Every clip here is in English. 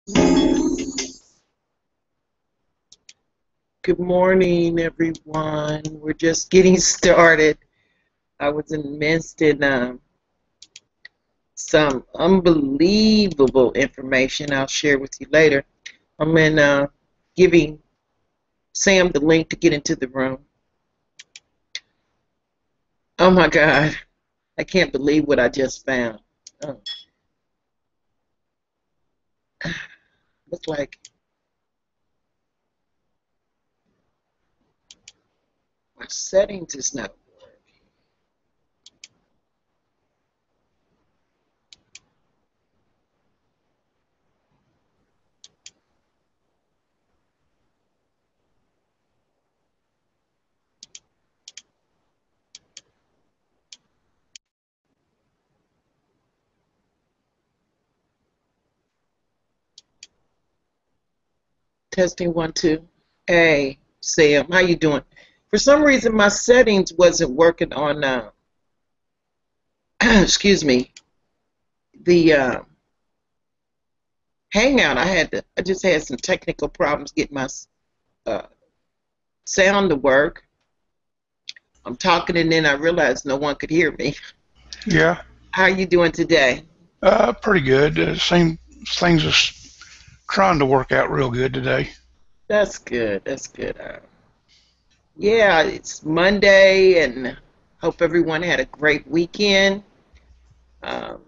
Good morning, everyone. We're just getting started. I was immersed in some unbelievable information I'll share with you later. I'm giving Sam the link to get into the room. Oh my God, I can't believe what I just found. Oh, looks like my settings is not. Testing 1 2. Hey, Sam, how you doing? For some reason, my settings wasn't working on. Excuse me. The Hangout. I just had some technical problems getting my uh, sound to work. I'm talking and then I realized no one could hear me. Yeah, How are you doing today? pretty good. Same things is trying to work out real good today. That's good. That's good. Yeah, it's Monday and hope everyone had a great weekend. Um,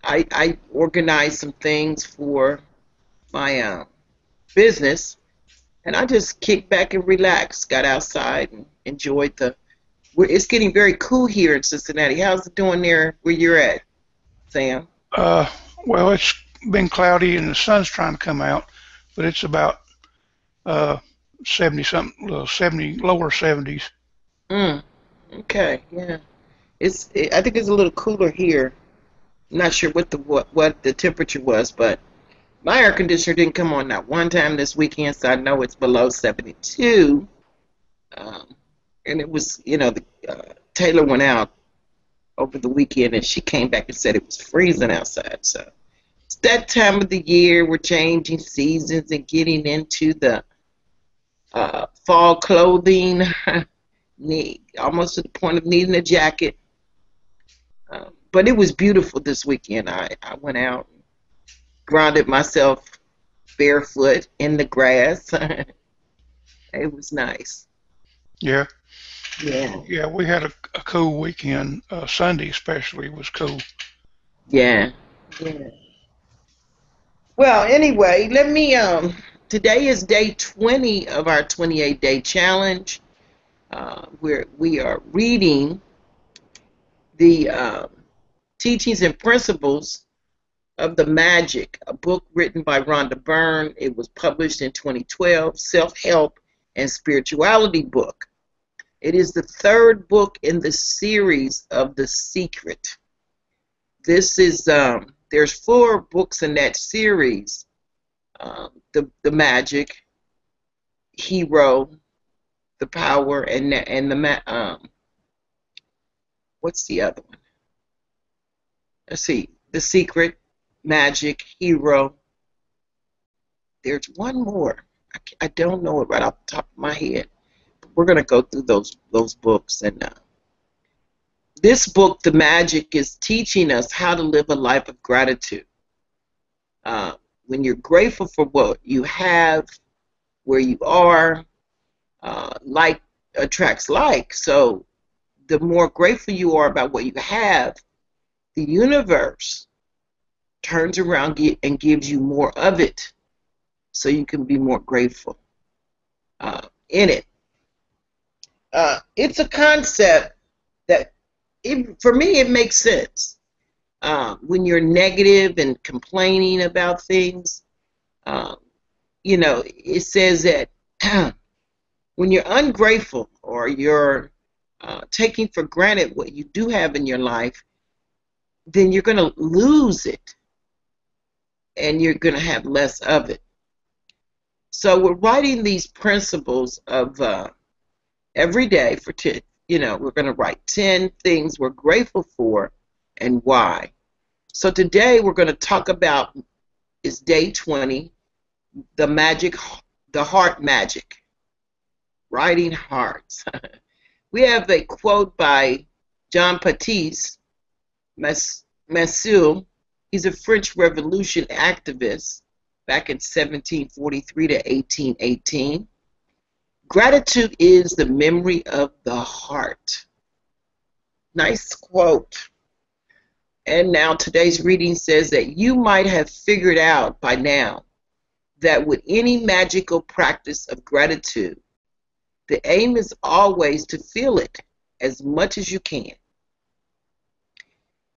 I organized some things for my business and I just kicked back and relaxed, got outside and enjoyed it's getting very cool here in Cincinnati. How's it doing there where you're at, Sam? Uh, well, it's been cloudy and the sun's trying to come out, but it's about uh, 70 something, 70 lower 70s. Mm, okay, yeah. I think it's a little cooler here. I'm not sure what the temperature was, but my air conditioner didn't come on not one time this weekend, so I know it's below 72. Um, and it was, Taylor went out over the weekend and she came back and said it was freezing outside. So it's that time of the year. We're changing seasons and getting into the fall clothing. Need almost to the point of needing a jacket. But it was beautiful this weekend. I went out, grounded myself barefoot in the grass. It was nice. Yeah, Yeah. yeah, we had a cool weekend. Sunday especially was cool. Yeah. Yeah. Well, anyway, let me today is day 20 of our 28-day challenge. Where we are reading the teachings and principles of the Magic, a book written by Rhonda Byrne. It was published in 2012, self-help and spirituality book. It is the third book in the series of The Secret. This is there's 4 books in that series. The Magic, Hero, the Power, and what's the other one? Let's see, The Secret, Magic, Hero. There's one more. I don't know it right off the top of my head. But we're gonna go through those books, and this book, The Magic, is teaching us how to live a life of gratitude. Uh, when you're grateful for what you have, where you are, like attracts like. So the more grateful you are about what you have, the universe turns around and gives you more of it, so you can be more grateful in it. It's a concept that, for me, it makes sense. When you're negative and complaining about things, um, it says that when you're ungrateful or you're taking for granted what you do have in your life, then you're going to lose it and you're going to have less of it. So we're writing these principles of every day for 10. We're going to write 10 things we're grateful for and why. So today we're going to talk about is day 20, the heart magic, writing hearts. We have a quote by Jean-Baptiste Massieu. He's a French Revolution activist back in 1743 to 1818. Gratitude is the memory of the heart. Nice quote. And now today's reading says that you might have figured out by now that with any magical practice of gratitude, the aim is always to feel it as much as you can.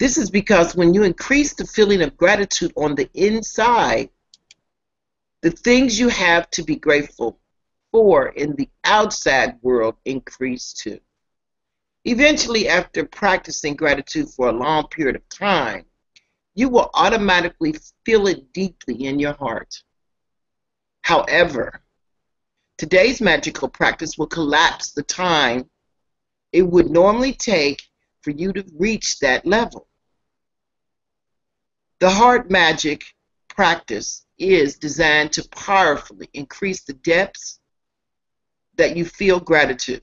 This is because when you increase the feeling of gratitude on the inside, the things you have to be grateful for in the outside world increase too. Eventually, after practicing gratitude for a long period of time, you will automatically feel it deeply in your heart. However, today's magical practice will collapse the time it would normally take for you to reach that level. The heart magic practice is designed to powerfully increase the depths that you feel gratitude.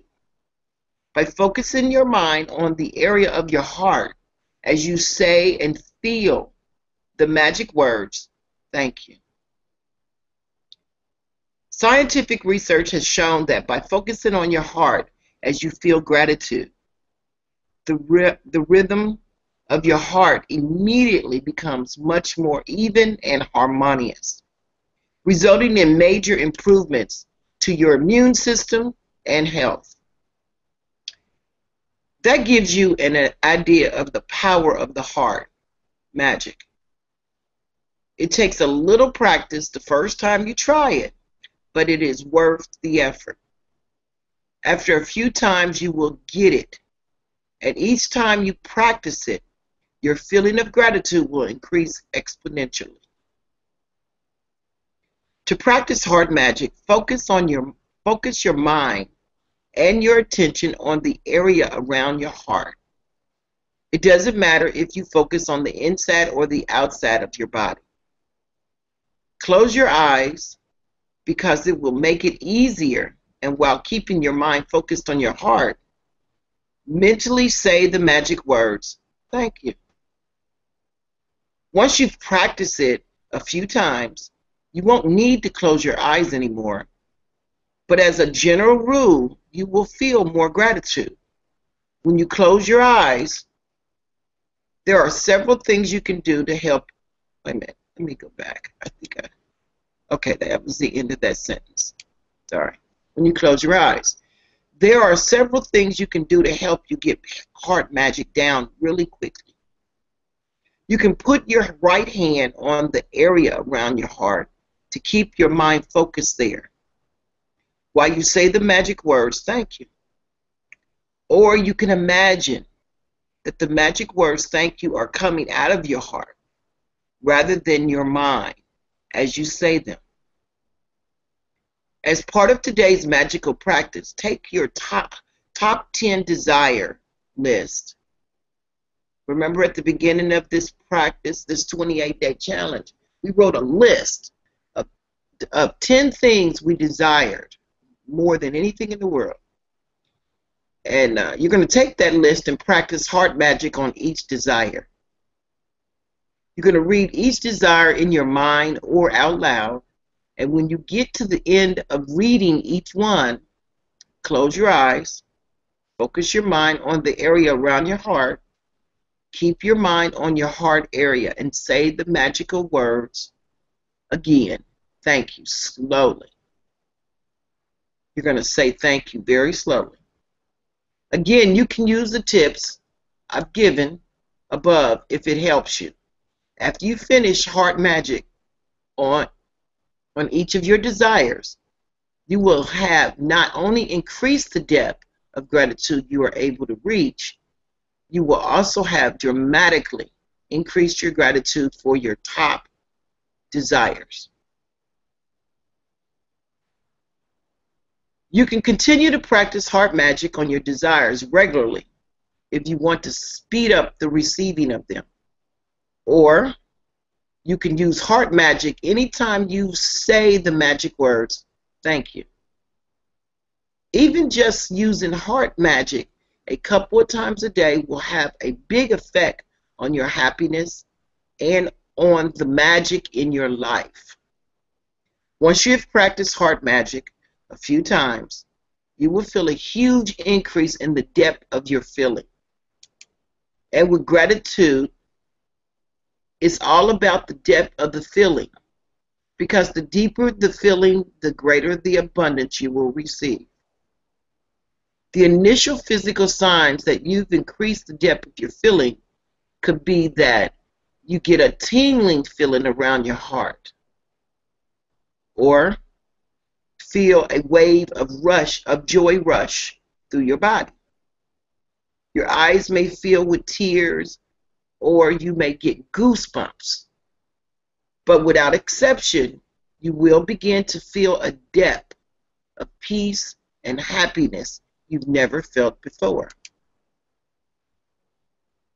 By focusing your mind on the area of your heart as you say and feel the magic words, thank you. Scientific research has shown that by focusing on your heart as you feel gratitude, the rhythm of your heart immediately becomes much more even and harmonious, resulting in major improvements to your immune system and health. That gives you an idea of the power of the heart magic. It takes a little practice the first time you try it, but it is worth the effort. After a few times, you will get it, and each time you practice it, your feeling of gratitude will increase exponentially. To practice heart magic, focus your mind and your attention on the area around your heart. It doesn't matter if you focus on the inside or the outside of your body. Close your eyes because it will make it easier, and while keeping your mind focused on your heart, mentally say the magic words, thank you. Once you've practiced it a few times, you won't need to close your eyes anymore. But as a general rule, you will feel more gratitude. When you close your eyes, there are several things you can do to help. Wait a minute, let me go back. Okay, that was the end of that sentence. Sorry. When you close your eyes, there are several things you can do to help you get heart magic down really quickly. You can put your right hand on the area around your heart to keep your mind focused there while you say the magic words, thank you. Or you can imagine that the magic words, thank you, are coming out of your heart rather than your mind as you say them. As part of today's magical practice, take your top 10 desire list. Remember at the beginning of this practice, this 28-day challenge, we wrote a list of 10 things we desired more than anything in the world. And you're going to take that list and practice heart magic on each desire. You're going to read each desire in your mind or out loud. And when you get to the end of reading each one, close your eyes, focus your mind on the area around your heart, keep your mind on your heart area, and say the magical words again, thank you, slowly. You're going to say thank you very slowly. Again, you can use the tips I've given above if it helps you. After you finish heart magic on each of your desires, you will have not only increased the depth of gratitude you are able to reach, you will also have dramatically increased your gratitude for your top desires. You can continue to practice heart magic on your desires regularly if you want to speed up the receiving of them. Or You can use heart magic anytime you say the magic words, thank you. Even just using heart magic a couple of times a day will have a big effect on your happiness and on the magic in your life. Once you have practiced heart magic a few times, you will feel a huge increase in the depth of your feeling. And with gratitude, it's all about the depth of the feeling, because the deeper the feeling, the greater the abundance you will receive. The initial physical signs that you've increased the depth of your feeling could be that you get a tingling feeling around your heart, or feel a wave of joy rush through your body. Your eyes may fill with tears, or you may get goosebumps. But without exception, you will begin to feel a depth of peace and happiness you've never felt before.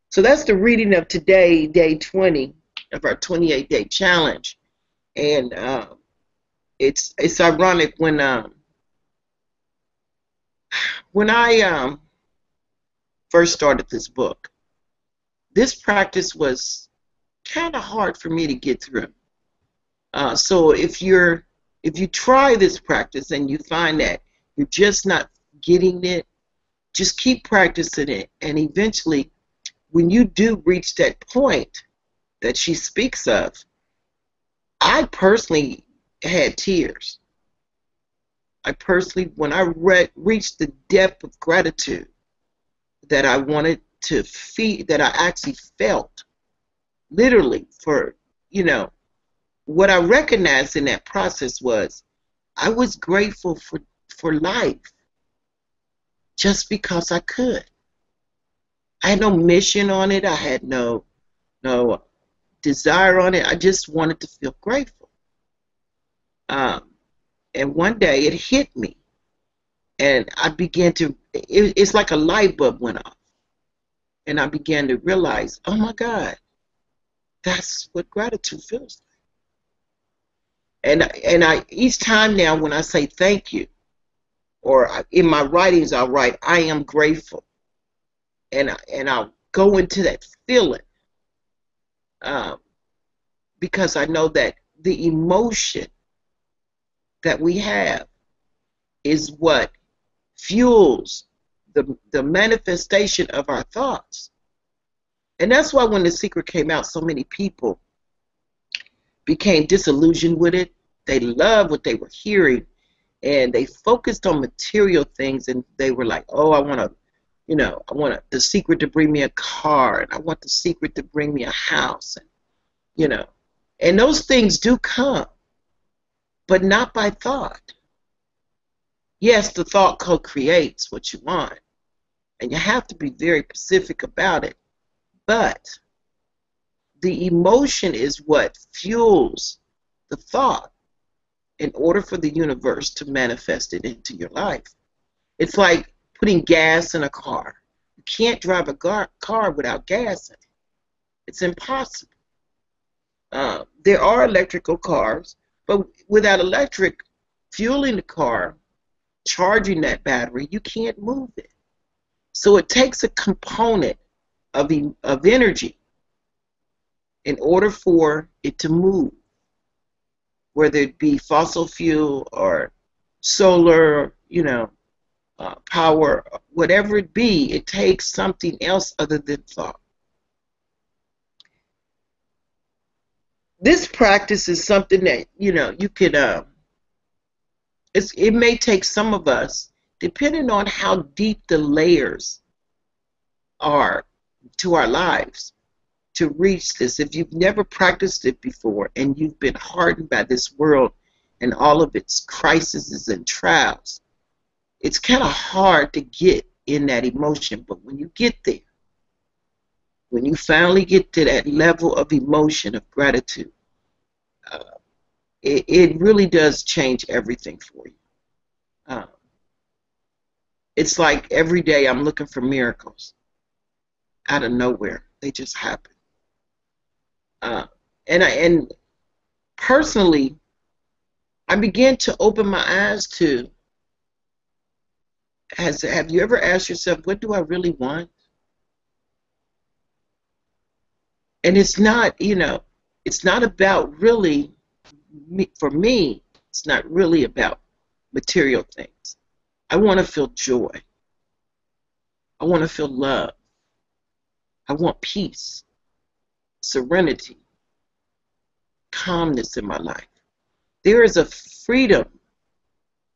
So that's the reading of today, day 20 of our 28-day challenge. And it's ironic when I first started this book, this practice was kind of hard for me to get through. So if you try this practice and you find that you're just not getting it, just keep practicing it, and eventually, when you do reach that point that she speaks of, I personally had tears. When I reached the depth of gratitude that I wanted to feel, that I actually felt, literally, for, what I recognized in that process was I was grateful for life just because I could. I had no mission on it. I had no desire on it. I just wanted to feel grateful. And one day it hit me, and I began to, it's like a light bulb went off, and I began to realize, oh my God, that's what gratitude feels like. And I each time now when I say thank you, or in my writings I'll write I am grateful, and I'll go into that feeling, because I know that the emotion that we have is what fuels the manifestation of our thoughts. And that's why when The Secret came out, so many people became disillusioned with it. They loved what they were hearing, and they focused on material things, and they were like, oh, I want The Secret to bring me a car, and I want The Secret to bring me a house, and those things do come, but not by thought. Yes, the thought co-creates what you want, and you have to be very specific about it, but the emotion is what fuels the thought in order for the universe to manifest it into your life. It's like putting gas in a car. You can't drive a car without gas in it. It's impossible. There are electrical cars, but without electric fueling the car, charging that battery, you can't move it. So it takes a component of energy in order for it to move, whether it be fossil fuel or solar, power, whatever it be, it takes something else other than thought. This practice is something that, you could, it may take some of us, depending on how deep the layers are to our lives, to reach this. If you've never practiced it before and you've been hardened by this world and all of its crises and trials, it's kind of hard to get in that emotion. But when you get there, when you finally get to that level of emotion of gratitude, it really does change everything for you. It's like every day I'm looking for miracles out of nowhere. They just happen. And personally, I began to open my eyes to, have you ever asked yourself, what do I really want? And it's not, it's not about really, for me, it's not really about material things. I want to feel joy. I want to feel love. I want peace, serenity, calmness in my life. There is a freedom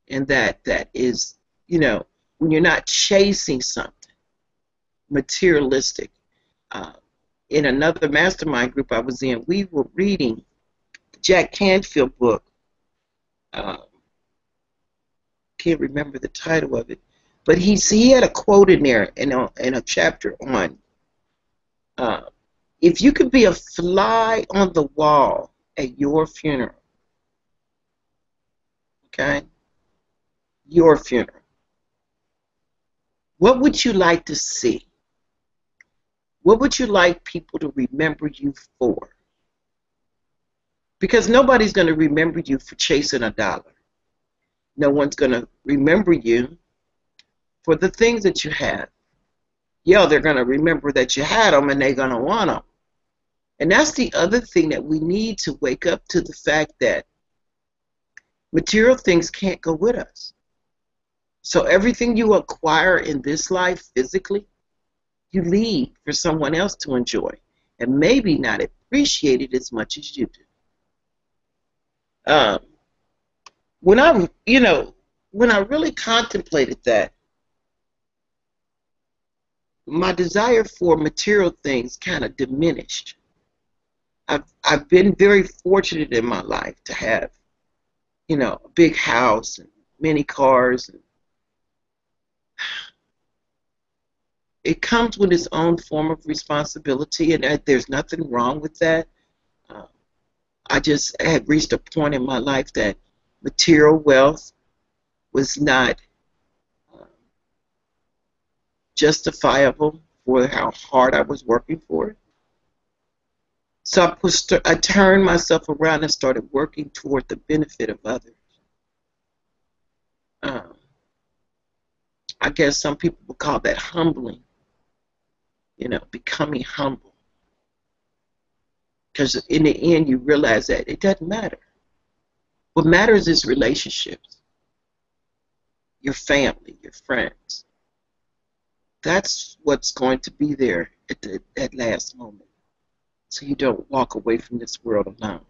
in that is, when you're not chasing something materialistic. In another mastermind group I was in, we were reading the Jack Canfield book. Can't remember the title of it, but he had a quote in there in a chapter on, if you could be a fly on the wall at your funeral, okay, your funeral, what would you like to see? What would you like people to remember you for? Because nobody's going to remember you for chasing a dollar. No one's going to remember you for the things that you have. Yeah, they're going to remember that you had them and they're going to want them. And that's the other thing that we need to wake up to, the fact that material things can't go with us. So everything you acquire in this life physically, you leave for someone else to enjoy and maybe not appreciate it as much as you do. When I really contemplated that, my desire for material things kind of diminished. I've been very fortunate in my life to have, a big house and many cars. And it comes with its own form of responsibility, and there's nothing wrong with that. I just had reached a point in my life that material wealth was not justifiable for how hard I was working for it. So I turned myself around and started working toward the benefit of others. I guess some people would call that humbling, becoming humble. Because in the end, you realize that it doesn't matter. What matters is relationships, your family, your friends. That's what's going to be there at that last moment, so you don't walk away from this world alone.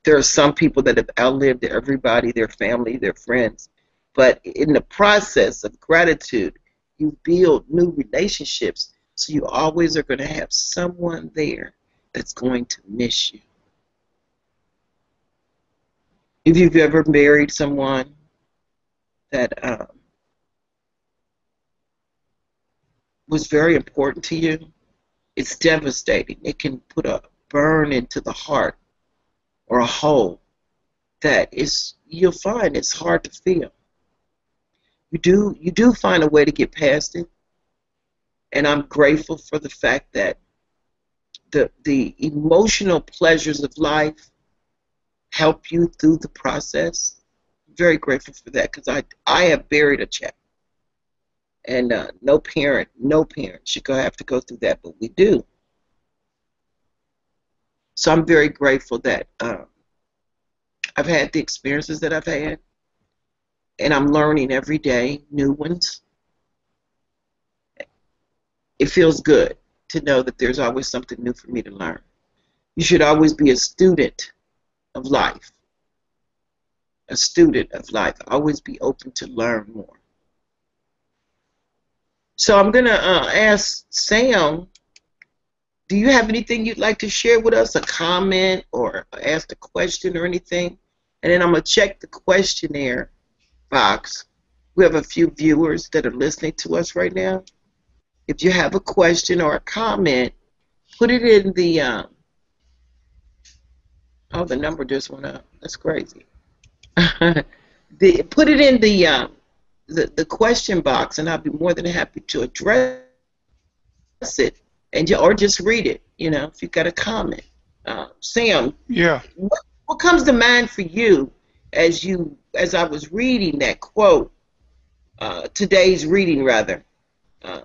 There are some people that have outlived everybody, their family, their friends, but in the process of gratitude, you build new relationships, so you always are going to have someone there that's going to miss you. If you've ever married someone that was very important to you, it's devastating. It can put a burn into the heart or a hole that you'll find it's hard to feel. You do find a way to get past it, and I'm grateful for the fact that the emotional pleasures of life help you through the process. I'm very grateful for that, because I have buried a child, and no parent should have to go through that, but we do. So I'm very grateful that I've had the experiences that I've had, and I'm learning every day new ones. It feels good to know that there's always something new for me to learn. You should always be a student of life. A student of life. Always be open to learn more. So I'm going to ask Sam, do you have anything you'd like to share with us? A comment or ask a question or anything? And then I'm going to check the questionnaire box. We have a few viewers that are listening to us right now. If you have a question or a comment, put it in the, oh, the number just went up. That's crazy. Put it in the question box, and I'll be more than happy to address it, or just read it. if you got a comment. Sam, Yeah. what comes to mind for you as I was reading that quote, today's reading rather? Uh,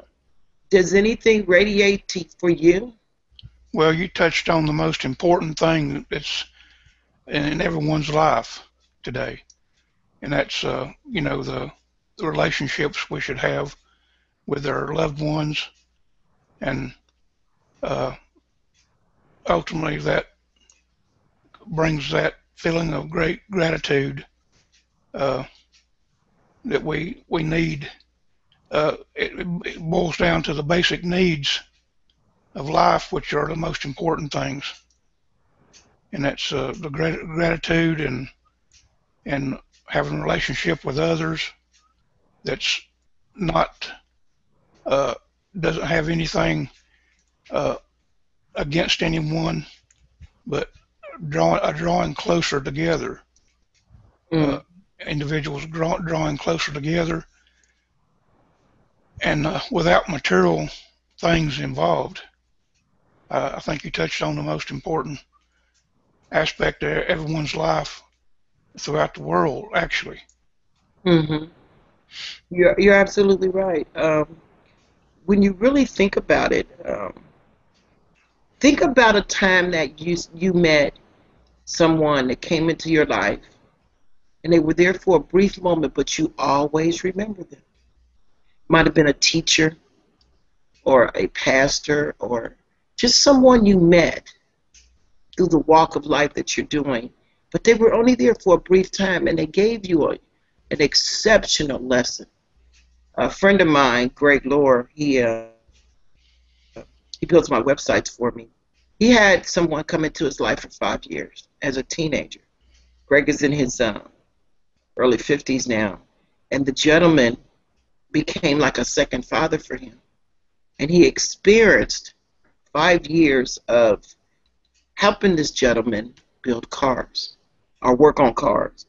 does anything radiate for you? Well, you touched on the most important thing that's in everyone's life today, and that's the relationships we should have with our loved ones, and uh, ultimately that brings that feeling of great gratitude uh, that we need. It boils down to the basic needs of life, which are the most important things, and that's the gratitude and having a relationship with others that's not uh, doesn't have anything uh, against anyone, but drawing closer together. Uh, Mm, Individuals drawing closer together, and without material things involved. I think you touched on the most important aspect of everyone's life throughout the world, actually. hmm you're absolutely right. When you really think about it, think about a time that you met someone that came into your life and they were there for a brief moment, but you always remember them. Might have been a teacher or a pastor or just someone you met through the walk of life that you're doing, but they were only there for a brief time and they gave you an exceptional lesson. A friend of mine, Greg Lohr, he builds my websites for me. He had someone come into his life for 5 years as a teenager. Greg is in his early 50s now, and the gentleman became like a second father for him. And he experienced 5 years of helping this gentleman build cars or work on cars.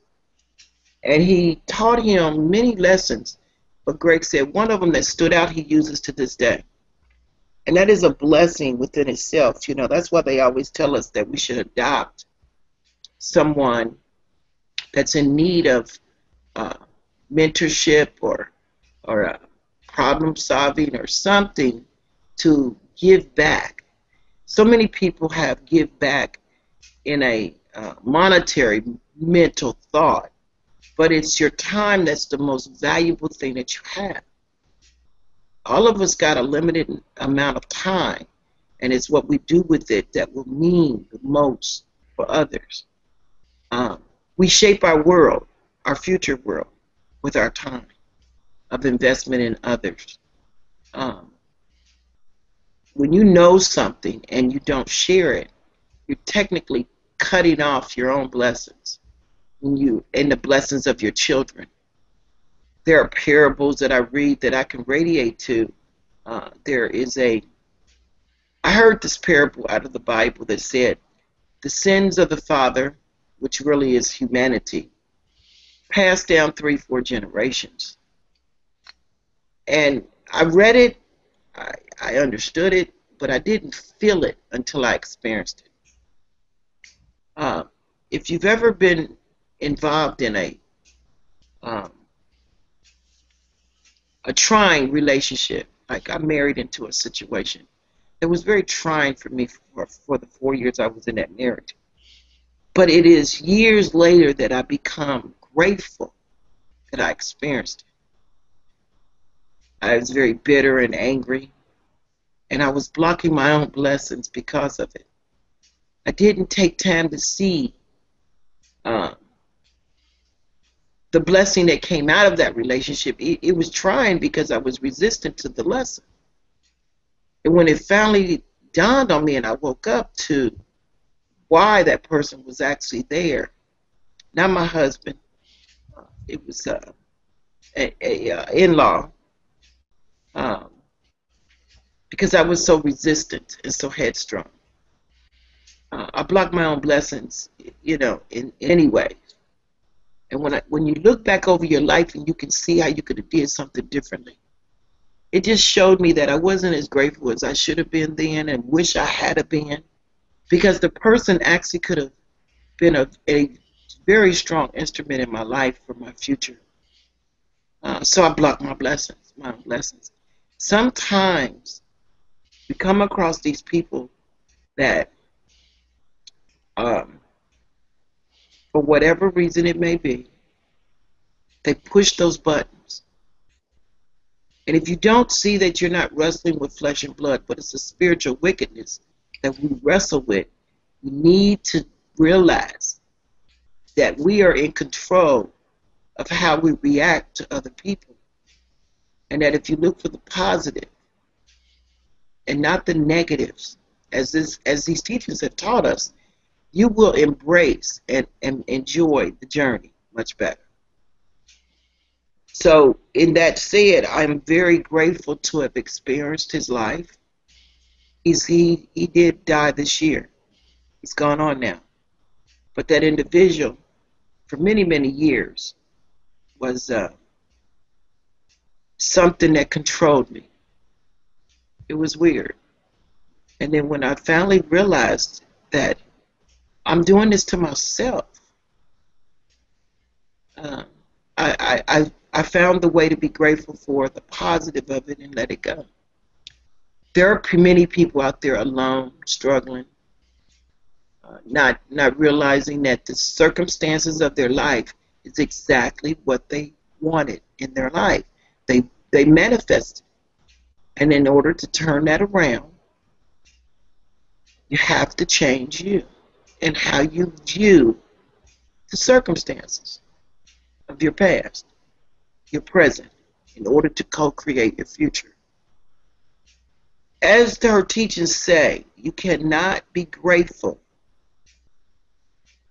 And he taught him many lessons, but Greg said one of them that stood out he uses to this day. And that is a blessing within itself. That's why they always tell us that we should adopt someone that's in need of uh, mentorship or problem solving or something to give back. So many people have give back in a monetary mental thought, but it's your time that's the most valuable thing that you have. All of us got a limited amount of time, and it's what we do with it that will mean the most for others. Um, we shape our world, our future world, with our time of investment in others. Um, when you know something and you don't share it, you're technically cutting off your own blessings and the blessings of your children. There are parables that I read that I can radiate to. I heard this parable out of the Bible that said, the sins of the father, which really is humanity, passed down 3-4 generations. And I read it, I understood it, but I didn't feel it until I experienced it. Uh, if you've ever been involved in um, a trying relationship, like I married into a situation, it was very trying for me for the 4 years I was in that marriage. But it is years later that I become grateful that I experienced it. I was very bitter and angry, and I was blocking my own blessings because of it. I didn't take time to see uh, the blessing that came out of that relationship. It was trying because I was resistant to the lesson. And when it finally dawned on me and I woke up to why that person was actually there, not my husband, it was a in-law, um, because I was so resistant and so headstrong. I blocked my own blessings, in any way. And when you look back over your life and you can see how you could have did something differently, it just showed me that I wasn't as grateful as I should have been then and wish I had have been, because the person actually could have been a very strong instrument in my life for my future. So I blocked my blessings. Sometimes we come across these people that, um, for whatever reason it may be, they push those buttons. And if you don't see that you're not wrestling with flesh and blood, but it's a spiritual wickedness that we wrestle with, you need to realize that we are in control of how we react to other people. And that if you look for the positive and not the negatives, as these teachers have taught us, you will embrace and enjoy the journey much better. So, in that said, I'm very grateful to have experienced his life. He did die this year. He's gone on now. But that individual, for many, many years, was something that controlled me. It was weird. And then when I finally realized that I'm doing this to myself, uh, I found the way to be grateful for the positive of it and let it go. There are many people out there alone, struggling, not realizing that the circumstances of their life is exactly what they wanted in their life. They manifested, and in order to turn that around, you have to change you and how you view the circumstances of your past, your present, in order to co-create your future. As her teachings say, you cannot be grateful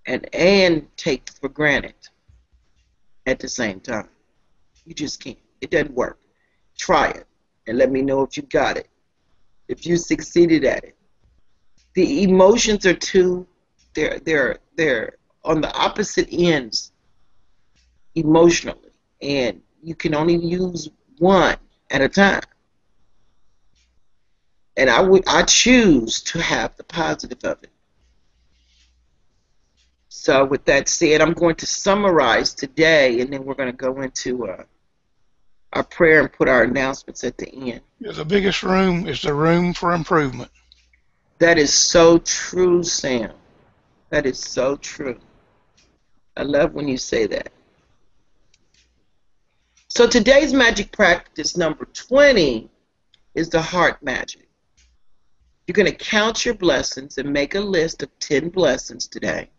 and take for granted at the same time. You just can't. It doesn't work. Try it and let me know if you got it, if you succeeded at it. The emotions are they're on the opposite ends emotionally, and you can only use one at a time. And I choose to have the positive of it. So with that said, I'm going to summarize today, and then we're going to go into our prayer and put our announcements at the end. Yeah, the biggest room is the room for improvement. That is so true, Sam. That is so true. I love when you say that. So today's magic practice number 20 is the heart magic. You're going to count your blessings and make a list of 10 blessings today.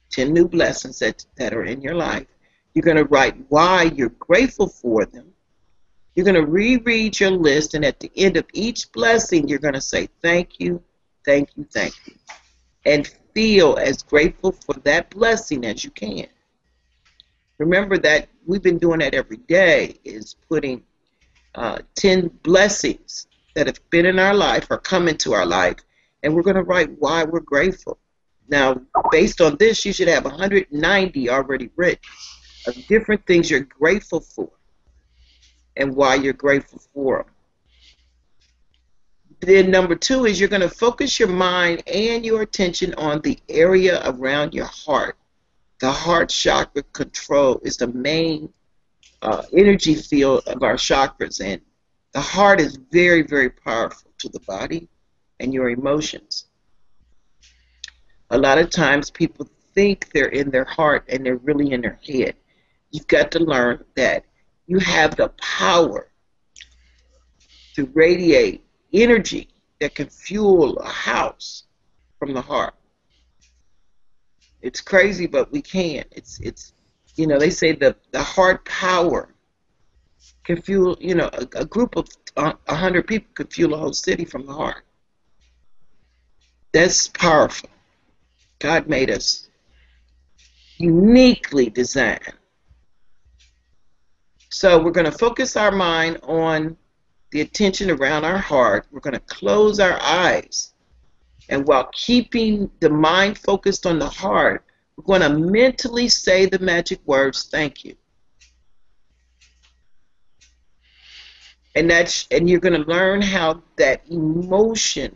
10 new blessings that are in your life. You're going to write why you're grateful for them. You're going to reread your list, and at the end of each blessing, you're going to say thank you, thank you, thank you, and feel as grateful for that blessing as you can. Remember that we've been doing that every day, is putting 10 blessings that have been in our life or come into our life, and we're going to write why we're grateful. Now, based on this, you should have 190 already written of different things you're grateful for and why you're grateful for them. Then number 2 is you're going to focus your mind and your attention on the area around your heart. The heart chakra control is the main energy field of our chakras, and the heart is very, very powerful to the body and your emotions. A lot of times people think they're in their heart and they're really in their head. You've got to learn that you have the power to radiate energy that can fuel a house from the heart. It's crazy, but we can. It's they say the heart power can fuel, a group of 100 people could fuel a whole city from the heart. That's powerful. God made us uniquely designed. So we're going to focus our mind on the attention around our heart. We're going to close our eyes. And while keeping the mind focused on the heart, we're going to mentally say the magic words, thank you. And you're going to learn how that emotion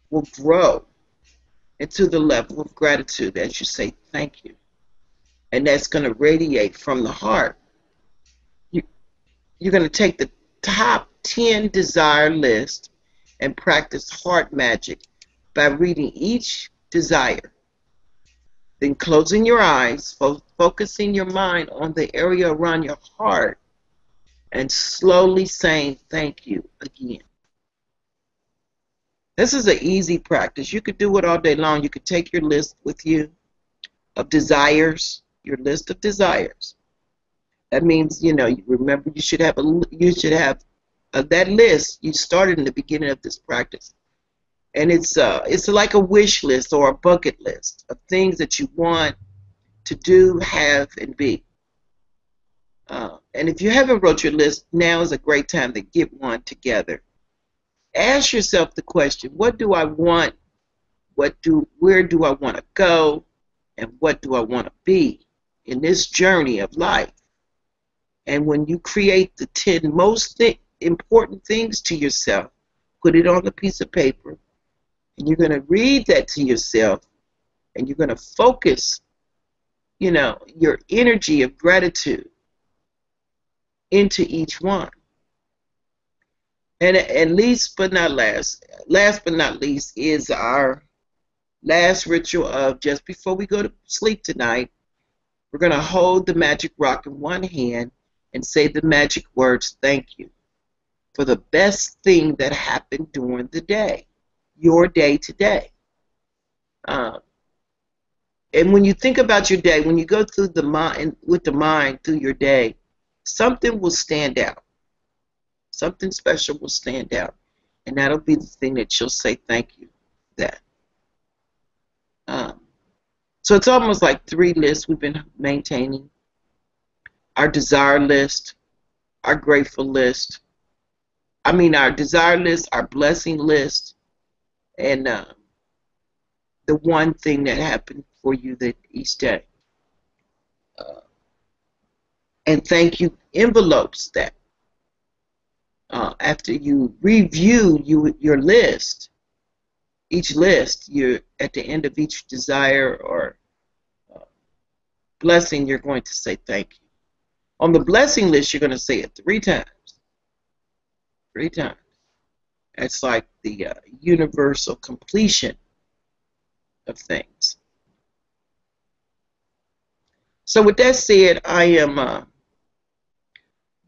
will grow into the level of gratitude as you say thank you. And that's going to radiate from the heart. You, you're going to take the top 10 desire list and practice heart magic by reading each desire, then closing your eyes, focusing your mind on the area around your heart, and slowly saying thank you again. This is an easy practice. You could do it all day long. You could take your list with you of desires, your list of desires. That means, you remember you should have that list you started in the beginning of this practice. And it's like a wish list or a bucket list of things that you want to do, have, and be. And if you haven't wrote your list, now is a great time to get one together. Ask yourself the question, what do I want? Where do I want to go? And what do I want to be in this journey of life? And when you create the 10 most important things to yourself, put it on a piece of paper, and you're going to read that to yourself, and you're going to focus, your energy of gratitude into each one. And last but not least is our last ritual of just before we go to sleep tonight. We're going to hold the magic rock in one hand and say the magic words, thank you, for the best thing that happened during the day, your day today. And when you think about your day, when you go through the mind, with the mind through your day, something will stand out. Something special will stand out. And that'll be the thing that you'll say thank you for that. So it's almost like 3 lists we've been maintaining. Our desire list, our grateful list, our desire list, our blessing list, and the one thing that happened for you each day. And thank you envelopes that. After you review your list, each list, you're at the end of each desire or blessing, you're going to say thank you. On the blessing list, you're going to say it 3 times. 3 times. It's like the universal completion of things. So with that said, I am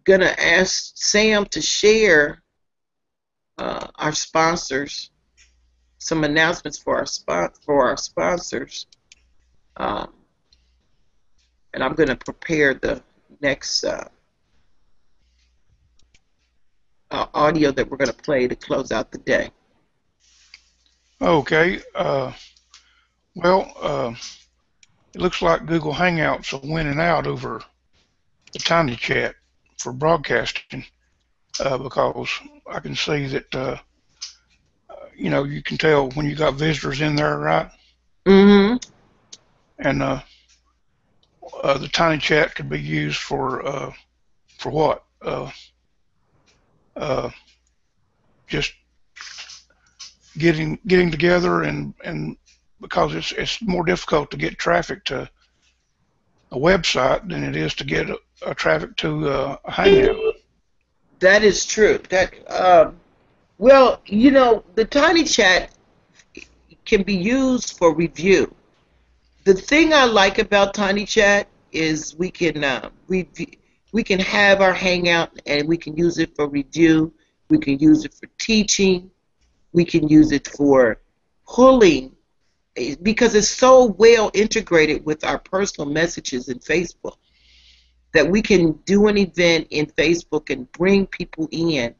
going to ask Sam to share our sponsors, some announcements for our sponsors, and I'm going to prepare the next audio that we're going to play to close out the day. Okay. It looks like Google Hangouts are winning out over the Tiny Chat for broadcasting because I can see that, you can tell when you got visitors in there, right? Mm-hmm. And the Tiny Chat could be used for what? Just getting together and because it's more difficult to get traffic to a website than it is to get a traffic to a Hangout. That is true. The Tiny Chat can be used for review. The thing I like about Tiny Chat is we can have our Hangout and we can use it for review. We can use it for teaching. We can use it for pulling, because it's so well integrated with our personal messages in Facebook that we can do an event in Facebook and bring people in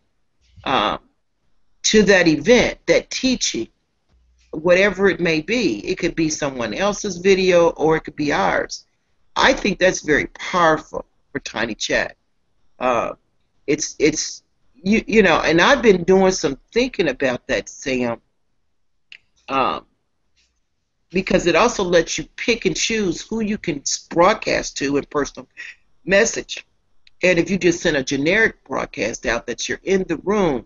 to that event, that teaching, whatever it may be. It could be someone else's video or it could be ours. I think that's very powerful for Tiny Chat. It's and I've been doing some thinking about that, Sam, because it also lets you pick and choose who you can broadcast to in personal message. And if you just send a generic broadcast out that you're in the room,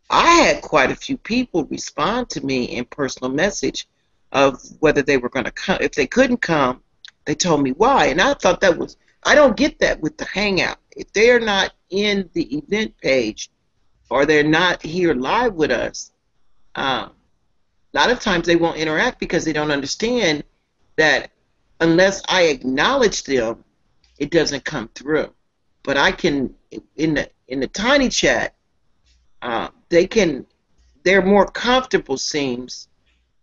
I had quite a few people respond to me in personal message of whether they were going to come. If they couldn't come, they told me why. And I thought that was, I don't get that with the Hangout. If they're not in the event page or they're not here live with us, a lot of times they won't interact because they don't understand that unless I acknowledge them, it doesn't come through. But I can, in the tiny chat, they're more comfortable, seems,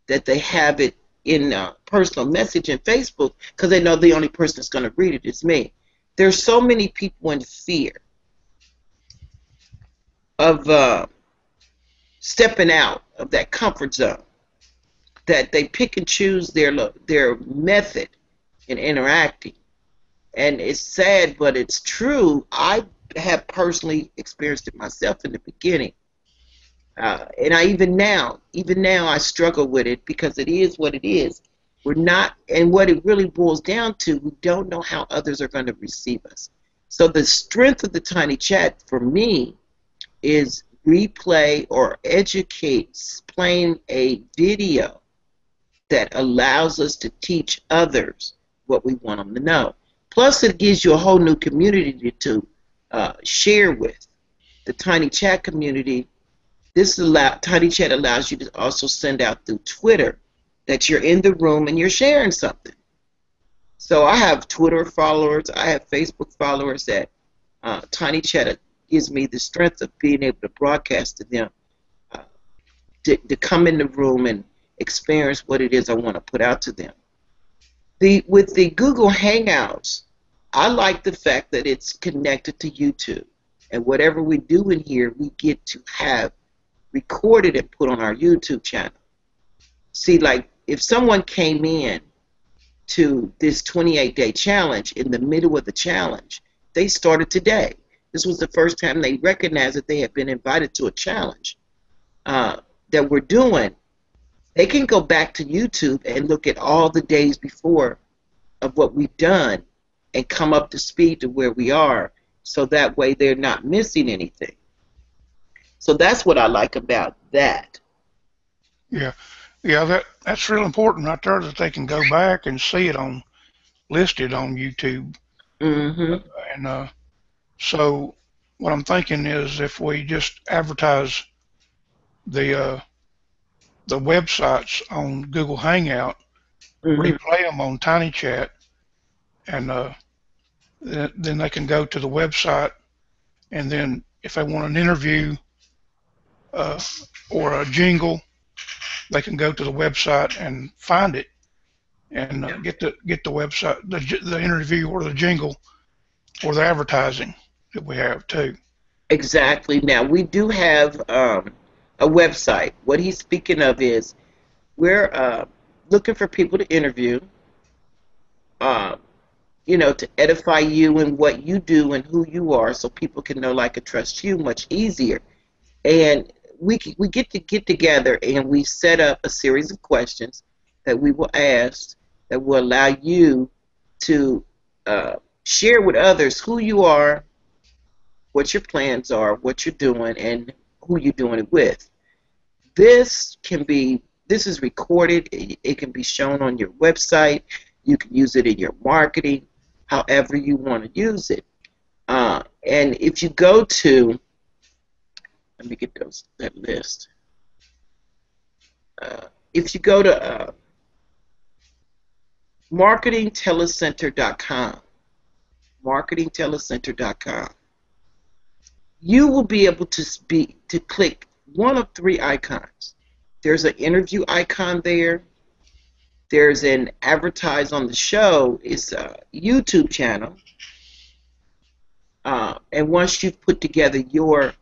that they have it in personal message in Facebook because they know the only person that's going to read it is me. There's so many people in fear of stepping out of that comfort zone that they pick and choose their method in interacting. And it's sad, but it's true. I have personally experienced it myself in the beginning. And even now, I struggle with it because it is what it is. We're not, and what it really boils down to, we don't know how others are going to receive us. So the strength of the tiny chat for me is replay or educate, explain a video that allows us to teach others what we want them to know. Plus, it gives you a whole new community to share with. The tiny chat community. Tiny chat allows you to also send out through Twitter that you're in the room and you're sharing something. So I have Twitter followers, I have Facebook followers that tiny chat gives me the strength of being able to broadcast to them, to come in the room and experience what it is I want to put out to them. With the Google Hangouts, I like the fact that it's connected to YouTube. And whatever we do in here, we get to have recorded and put on our YouTube channel. See, like if someone came in to this 28-day challenge in the middle of the challenge, they started today. This was the first time they recognized that they had been invited to a challenge that we're doing. They can go back to YouTube and look at all the days before of what we've done and come up to speed to where we are, so that way they're not missing anything. So that's what I like about that. Yeah, that's real important right there, that they can go back and see it listed on YouTube. Mm-hmm. And so what I'm thinking is, if we just advertise the websites on Google Hangout, Mm-hmm. replay them on Tiny Chat, and then they can go to the website, and then if they want an interview or a jingle, they can go to the website and find it, and get the website, the interview or the jingle or the advertising that we have too. Exactly. Now we do have a website. What he's speaking of is we're looking for people to interview, to edify you and what you do and who you are, so people can know, like, and trust you much easier. And we get together and we set up a series of questions that we will ask that will allow you to share with others who you are, what your plans are, what you're doing, and who you're doing it with. This is recorded. It can be shown on your website. You can use it in your marketing, however you want to use it. And if you go to, let me get that list. If you go to marketingtelecenter.com, marketingtelecenter.com, you will be able to click one of three icons. There's an interview icon there. There's an advertise on the show. It's a YouTube channel. And once you've put together your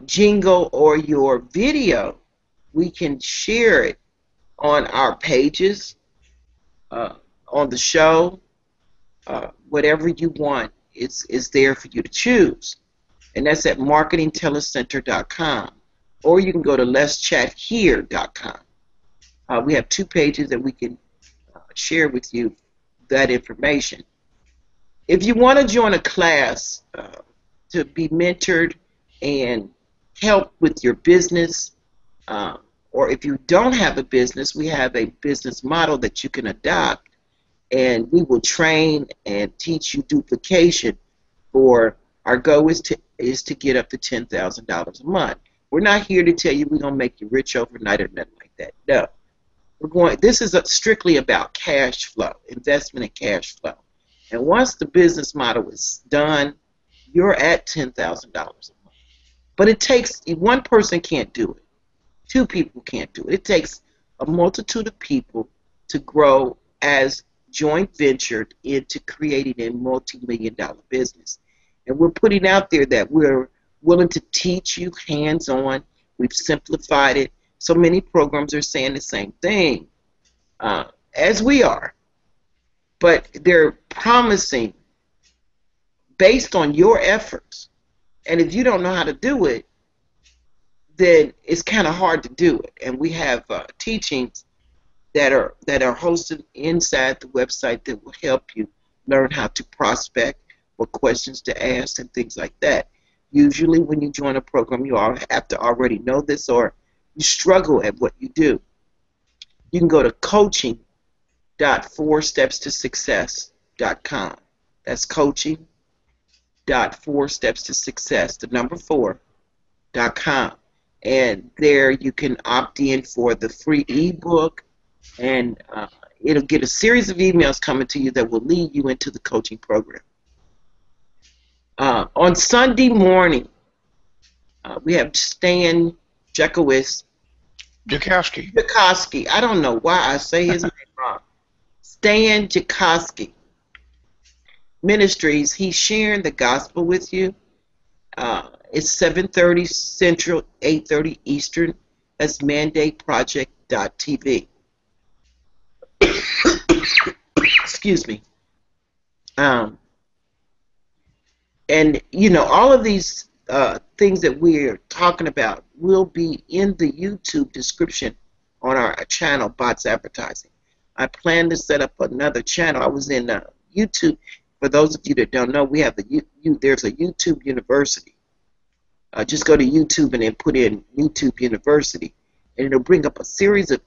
jingle or your video, we can share it on our pages, on the show, whatever you want is there for you to choose. And that's at marketingtelecenter.com. Or you can go to letschathere.com. We have two pages that we can share with you that information. If you want to join a class to be mentored and help with your business, uh, or if you don't have a business, we have a business model that you can adopt, and we will train and teach you duplication. For our goal is to get up to $10,000 a month. We're not here to tell you we're gonna make you rich overnight or nothing like that. No, we're going. This is strictly about cash flow, investment in cash flow. And once the business model is done, you're at $10,000 a month. But it takes one person can't do it. Two people can't do it. It takes a multitude of people to grow as joint ventured into creating a multi-million-dollar business. And we're putting out there that we're willing to teach you hands-on. We've simplified it. So many programs are saying the same thing as we are. But they're promising based on your efforts. And if you don't know how to do it, then it's kind of hard to do it. And we have teachings that are hosted inside the website that will help you learn how to prospect, what questions to ask, and things like that. Usually when you join a program, you all have to already know this, or you struggle at what you do. You can go to coaching.4stepstosuccess.com. That's coaching.4stepstosuccess, the number 4.com. And there you can opt in for the free ebook, and it'll get a series of emails coming to you that will lead you into the coaching program. On Sunday morning, we have Stan Jackowski. Jackowski. I don't know why I say his name wrong. Stan Jackowski. Ministries. He's sharing the gospel with you. It's 7:30 Central, 8:30 Eastern. That's mandateproject.tv. Excuse me. And, you know, all of these things that we're talking about will be in the YouTube description on our channel, Bots Advertising. I plan to set up another channel. I was in YouTube. For those of you that don't know, we have there's a YouTube University. Just go to YouTube and then put in YouTube University, and it'll bring up a series of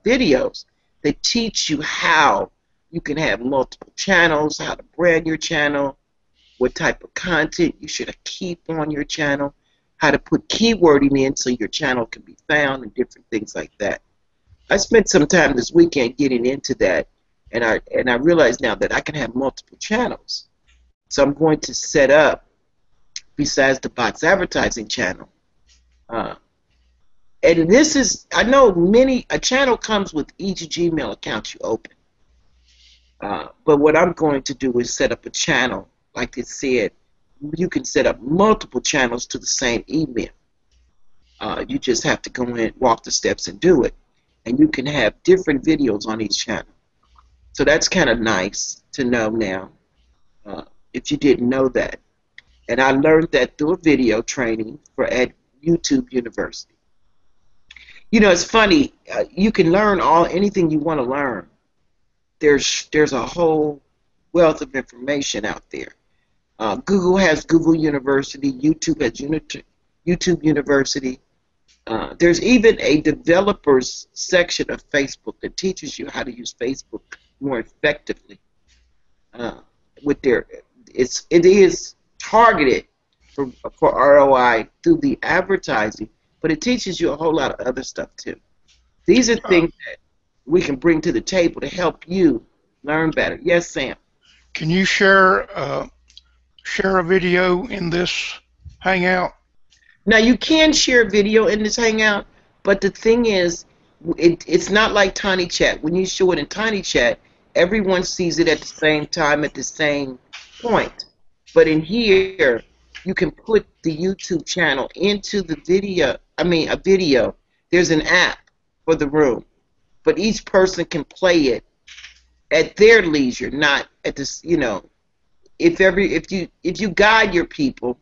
videos that teach you how you can have multiple channels, how to brand your channel, what type of content you should keep on your channel, how to put keywording in so your channel can be found, and different things like that. I spent some time this weekend getting into that, and I realize now that I can have multiple channels. So I'm going to set up, besides the Bots Advertising channel, and this is, I know a channel comes with each Gmail account you open. But what I'm going to do is set up a channel. Like it said, you can set up multiple channels to the same email. You just have to go in, walk the steps, and do it. And you can have different videos on each channel. So that's kind of nice to know now, if you didn't know that. And I learned that through a video training at YouTube University. You know, it's funny. You can learn anything you want to learn. There's a whole wealth of information out there. Google has Google University. YouTube has YouTube University. There's even a developers section of Facebook that teaches you how to use Facebook more effectively. It is targeted for ROI through the advertising, but it teaches you a whole lot of other stuff too. These are things that we can bring to the table to help you learn better. Yes, Sam. Can you share a video in this Hangout? Now, you can share video in this Hangout, but the thing is, it's not like Tiny Chat. When you show it in Tiny Chat, everyone sees it at the same time, at the same point. But in here, you can put the YouTube channel into the video. A video. There's an app for the room, but each person can play it at their leisure, not at this. You know, if you guide your people,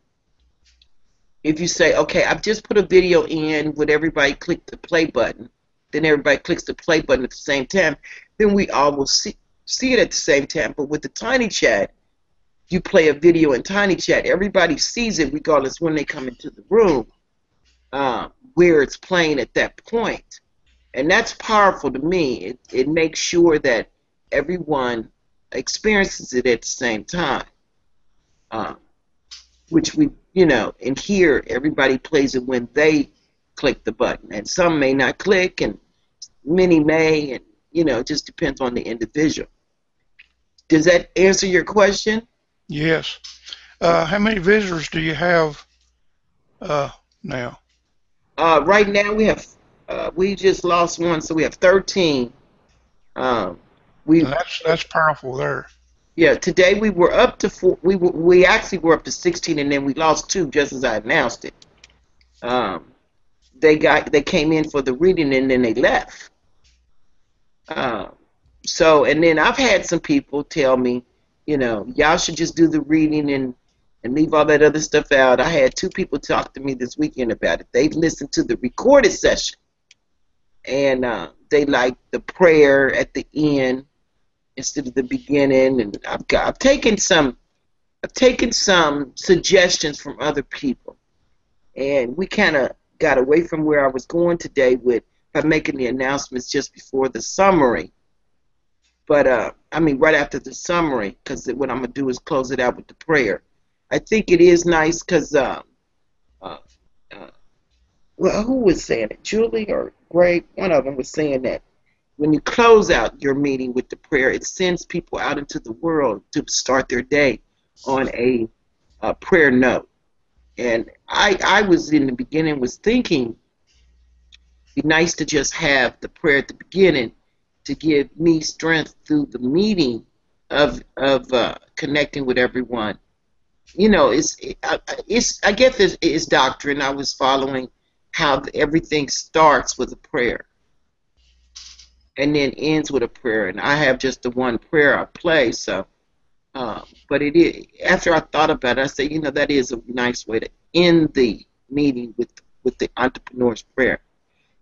if you say, okay, I've just put a video in, would everybody click the play button? Then everybody clicks the play button at the same time. Then we all will see it at the same time. But with the Tiny Chat, you play a video in Tiny Chat, everybody sees it regardless when they come into the room, where it's playing at that point. And that's powerful to me. It makes sure that everyone experiences it at the same time, which we, and here everybody plays it when they click the button. And some may not click, and many may, and, it just depends on the individual. Does that answer your question? Yes. How many visitors do you have now? Right now we just lost one, so we have 13. We That's powerful there. Yeah, today we were up to 4. We actually were up to 16, and then we lost 2 just as I announced it. They came in for the reading and then they left. And then I've had some people tell me, y'all should just do the reading and leave all that other stuff out. I had 2 people talk to me this weekend about it. They listened to the recorded session, and they liked the prayer at the end instead of the beginning. And I've taken some suggestions from other people, and we kind of got away from where I was going today by making the announcements just before the summary. But right after the summary, because what I'm gonna do is close it out with the prayer. I think it is nice because who was saying it? Julie or Greg? One of them was saying that when you close out your meeting with the prayer, it sends people out into the world to start their day on a prayer note. And I was in the beginning was thinking, it'd be nice to just have the prayer at the beginning to give me strength through the meeting of connecting with everyone. I get this is doctrine. I was following how everything starts with a prayer and then ends with a prayer, and I have just the one prayer I play. So, but it is, after I thought about it, I said, that is a nice way to end the meeting with the entrepreneur's prayer.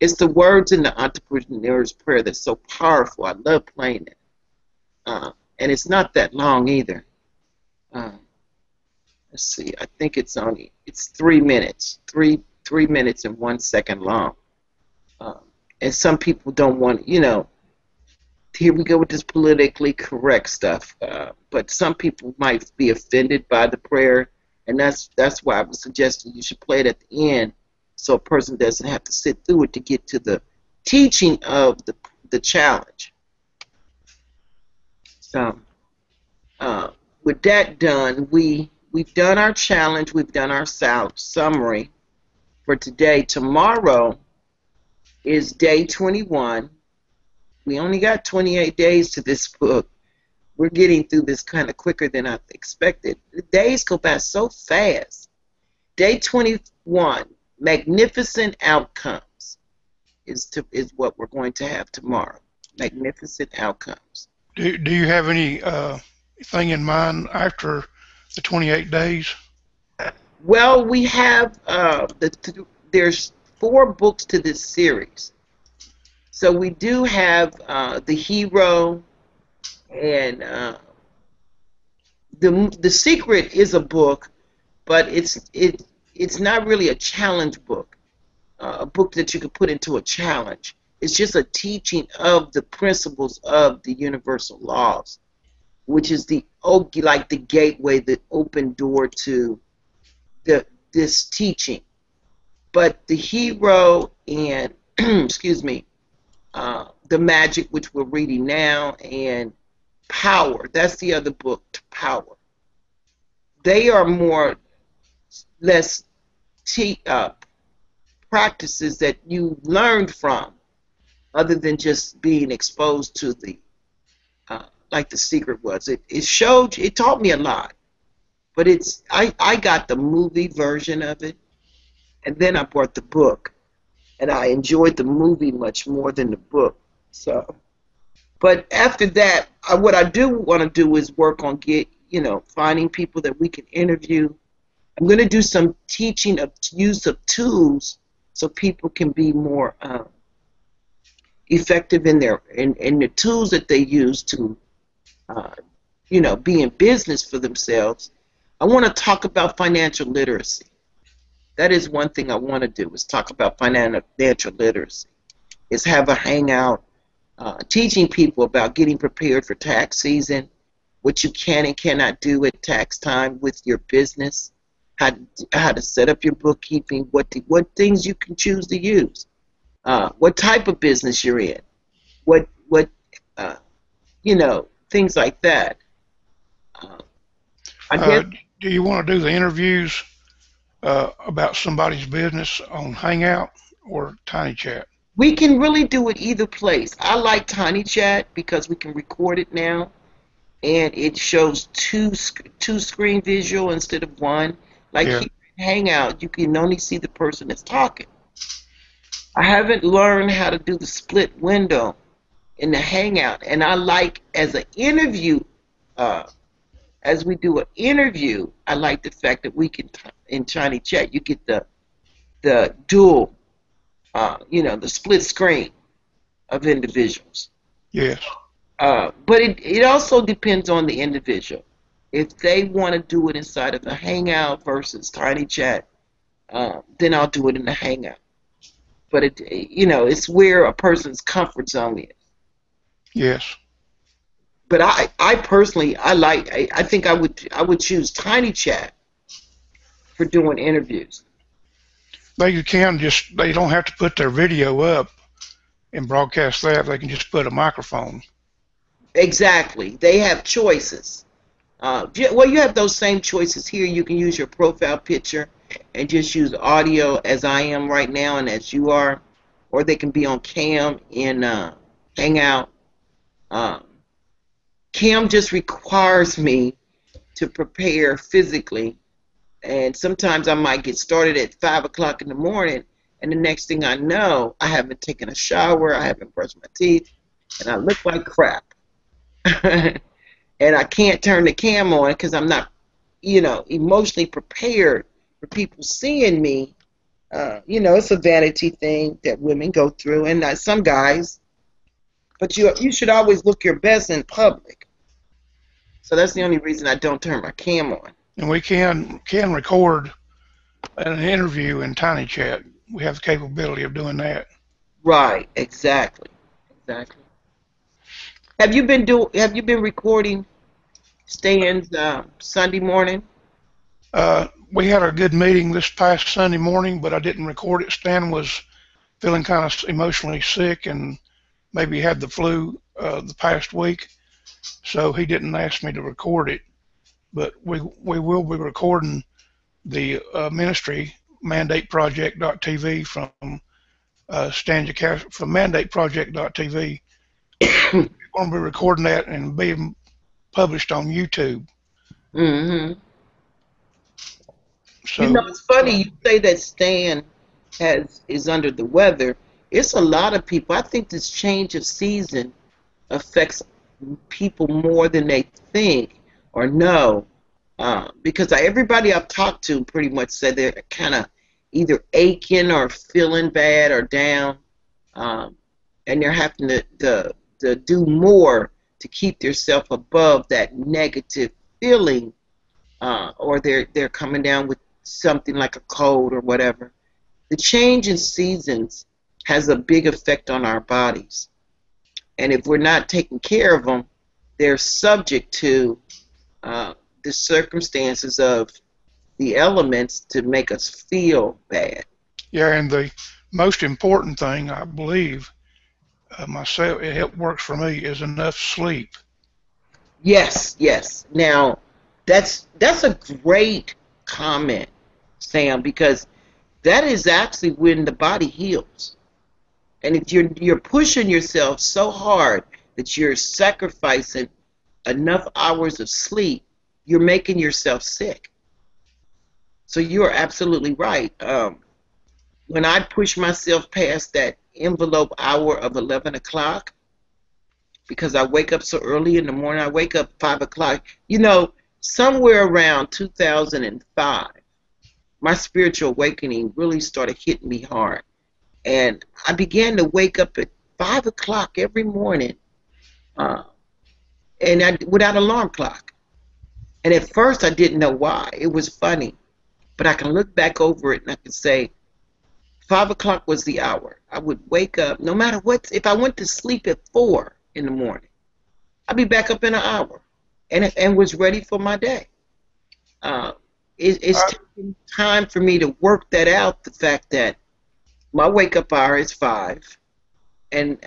It's the words in the entrepreneur's prayer that's so powerful. I love playing it, and it's not that long either. Let's see. I think it's 3 minutes, 3 minutes and 1 second long. And some people don't want, here we go with this politically correct stuff. But some people might be offended by the prayer, and that's why I was suggesting you should play it at the end, so a person doesn't have to sit through it to get to the teaching of the challenge. So, with that done, we've done our challenge. We've done our summary for today. Tomorrow is day 21. We only got 28 days to this book. We're getting through this kind of quicker than I expected. The days go by so fast. Day 21, magnificent outcomes, is what we're going to have tomorrow. Magnificent outcomes. Do you have any thing in mind after the 28 days? Well, we have there's 4 books to this series. So we do have the hero, and the secret is a book, but it's not really a challenge book, a book that you could put into a challenge. It's just a teaching of the principles of the universal laws, which is the gateway, the open door to this teaching. But the hero and excuse me, the magic, which we're reading now, and power, that's the other book, Power. They are less practices that you learned from, other than just being exposed to the like the secret was. It taught me a lot, but I got the movie version of it, and then I bought the book, and I enjoyed the movie much more than the book. So, but after that, what I do want to do is work on finding people that we can interview. I'm going to do some teaching of use of tools so people can be more effective in the tools that they use to be in business for themselves, I want to talk about financial literacy. That is one thing I want to do, is talk about financial literacy, is have a hangout teaching people about getting prepared for tax season, what you can and cannot do at tax time with your business, how to set up your bookkeeping, what things you can choose to use, what type of business you're in, what uh, things like that. Uh, I guess Do you want to do the interviews about somebody's business on Hangout or Tiny Chat? we can really do it either place. I like Tiny Chat because we can record it now, and it shows two screen visual instead of one. Like Yeah, here in Hangout, you can only see the person that's talking. I haven't learned how to do the split window in the Hangout, and I like as an interview, uh, as we do an interview, I like the fact that we can in Tiny Chat you get the dual, the split screen of individuals. yes. But it also depends on the individual. If they want to do it inside of a Hangout versus Tiny Chat, then I'll do it in the Hangout. But it's where a person's comfort zone is. Yes. But I personally, I think I would choose Tiny Chat for doing interviews. They don't have to put their video up and broadcast that. They can just put a microphone. Exactly, they have choices. Well, you have those same choices here. You can use your profile picture and just use audio as I am right now and as you are, or they can be on cam in Hangout. Um, Cam just requires me to prepare physically, and sometimes I might get started at 5 o'clock in the morning, and the next thing I know, I haven't taken a shower, I haven't brushed my teeth, and I look like crap. And I can't turn the cam on because I'm not, emotionally prepared for people seeing me. It's a vanity thing that women go through, and some guys. But you should always look your best in public. So that's the only reason I don't turn my cam on. And we can record an interview in Tiny Chat. We have the capability of doing that. Right, exactly. Exactly. Have you been recording Stan's Sunday morning? We had a good meeting this past Sunday morning, but I didn't record it. Stan was feeling kind of emotionally sick and maybe had the flu the past week, so he didn't ask me to record it. But we will be recording the ministry mandateproject.tv from Stan Jackowski from mandateproject.tv. We're going to be recording that and being published on YouTube. Mm-hmm. So It's funny you say that Stan is under the weather. It's a lot of people. I think this change of season affects people more than they think or know. Because everybody I've talked to pretty much said they're kind of either aching or feeling bad or down, and they're having to do more to keep themselves above that negative feeling, or they're coming down with something like a cold or whatever. The change in seasons has a big effect on our bodies, and if we're not taking care of them, they're subject to the circumstances of the elements to make us feel bad. yeah, and the most important thing I believe myself it works for me is enough sleep. Yes, yes. Now, that's a great comment, Sam, because that is actually when the body heals. And if you're pushing yourself so hard that you're sacrificing enough hours of sleep, you're making yourself sick. So you are absolutely right. When I push myself past that envelope hour of 11 o'clock, because I wake up so early in the morning, I wake up 5 o'clock. Somewhere around 2005, my spiritual awakening really started hitting me hard. And I began to wake up at 5 o'clock every morning. Uh, and without alarm clock. And at first I didn't know why. It was funny, but I can look back over it and I can say 5 o'clock was the hour. I would wake up no matter what. If I went to sleep at 4 in the morning, I'd be back up in an hour, and was ready for my day. Uh, it's I, taking time for me to work that out. The fact that my wake up hour is 5, and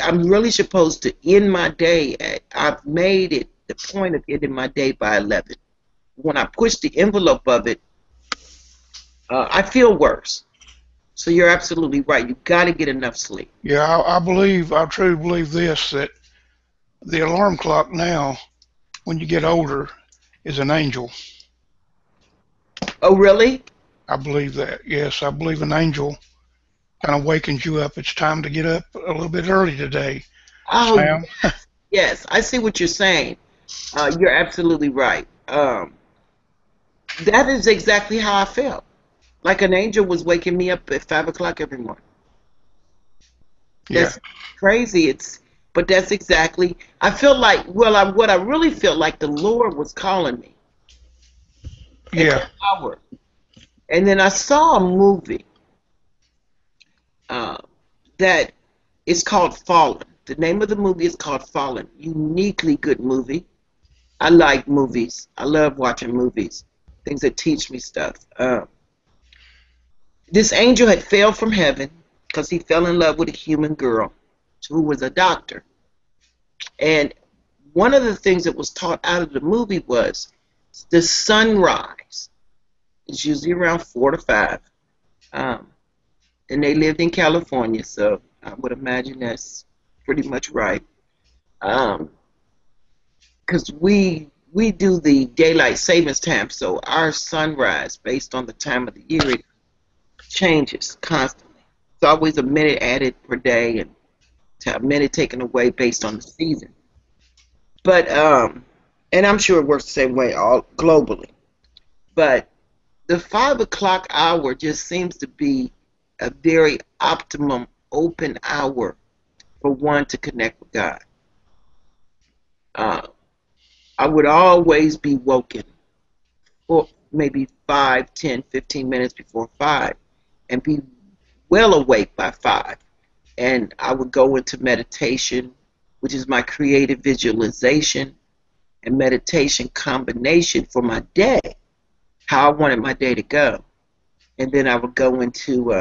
I'm really supposed to end my day at. I've made it the point of ending my day by 11. When I push the envelope of it, I feel worse. So you're absolutely right. You've got to get enough sleep. yeah, I truly believe this, that the alarm clock now, when you get older, is an angel. Oh, really? I believe that. Yes, I believe an angel kind of wakens you up. It's time to get up a little bit early today, Oh, Sam. yes. I see what you're saying. You're absolutely right. That is exactly how I felt. Like an angel was waking me up at 5 o'clock every morning. Yeah, That's crazy. But that's exactly. I feel like, well, what I really felt like the Lord was calling me at yeah, that hour. And then I saw a movie uh, that is called Fallen. The name of the movie is called Fallen. Uniquely good movie. I like movies. I love watching movies. Things that teach me stuff. This angel had fell from heaven because he fell in love with a human girl who was a doctor. And one of the things that was taught out of the movie was the sunrise. It's usually around 4 to 5. Um, and they lived in California, so I would imagine that's pretty much right. Because we do the daylight savings time, so our sunrise, based on the time of the year, it changes constantly. It's always a minute added per day, and a minute taken away based on the season. But and I'm sure it works the same way all globally. But the 5 o'clock hour just seems to be a very optimum open hour for one to connect with God. Uh, I would always be woken for maybe 5, 10, 15 minutes before 5 and be well awake by 5. And I would go into meditation, which is my creative visualization and meditation combination for my day, how I wanted my day to go. And then I would go into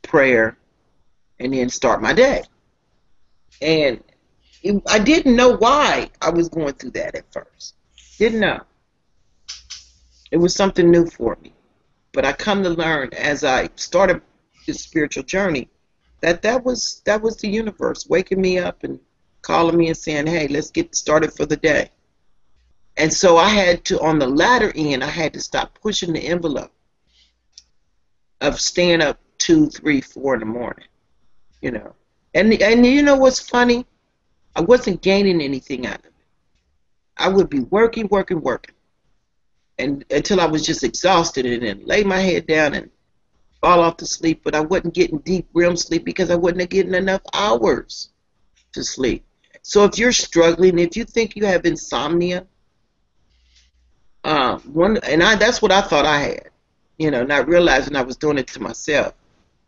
prayer and then start my day. And I didn't know why I was going through that at first. Didn't know. It was something new for me. But I come to learn as I started this spiritual journey that was the universe waking me up and calling me and saying, "Hey, let's get started for the day." And so I had to, on the latter end, I had to stop pushing the envelope of staying up 2, 3, 4 in the morning. You know, and you know what's funny? I wasn't gaining anything out of it. I would be working, working, working, and until I was just exhausted, and then lay my head down and fall off to sleep. But I wasn't getting deep REM sleep because I wasn't getting enough hours to sleep. So if you're struggling, if you think you have insomnia, that's what I thought I had, not realizing I was doing it to myself.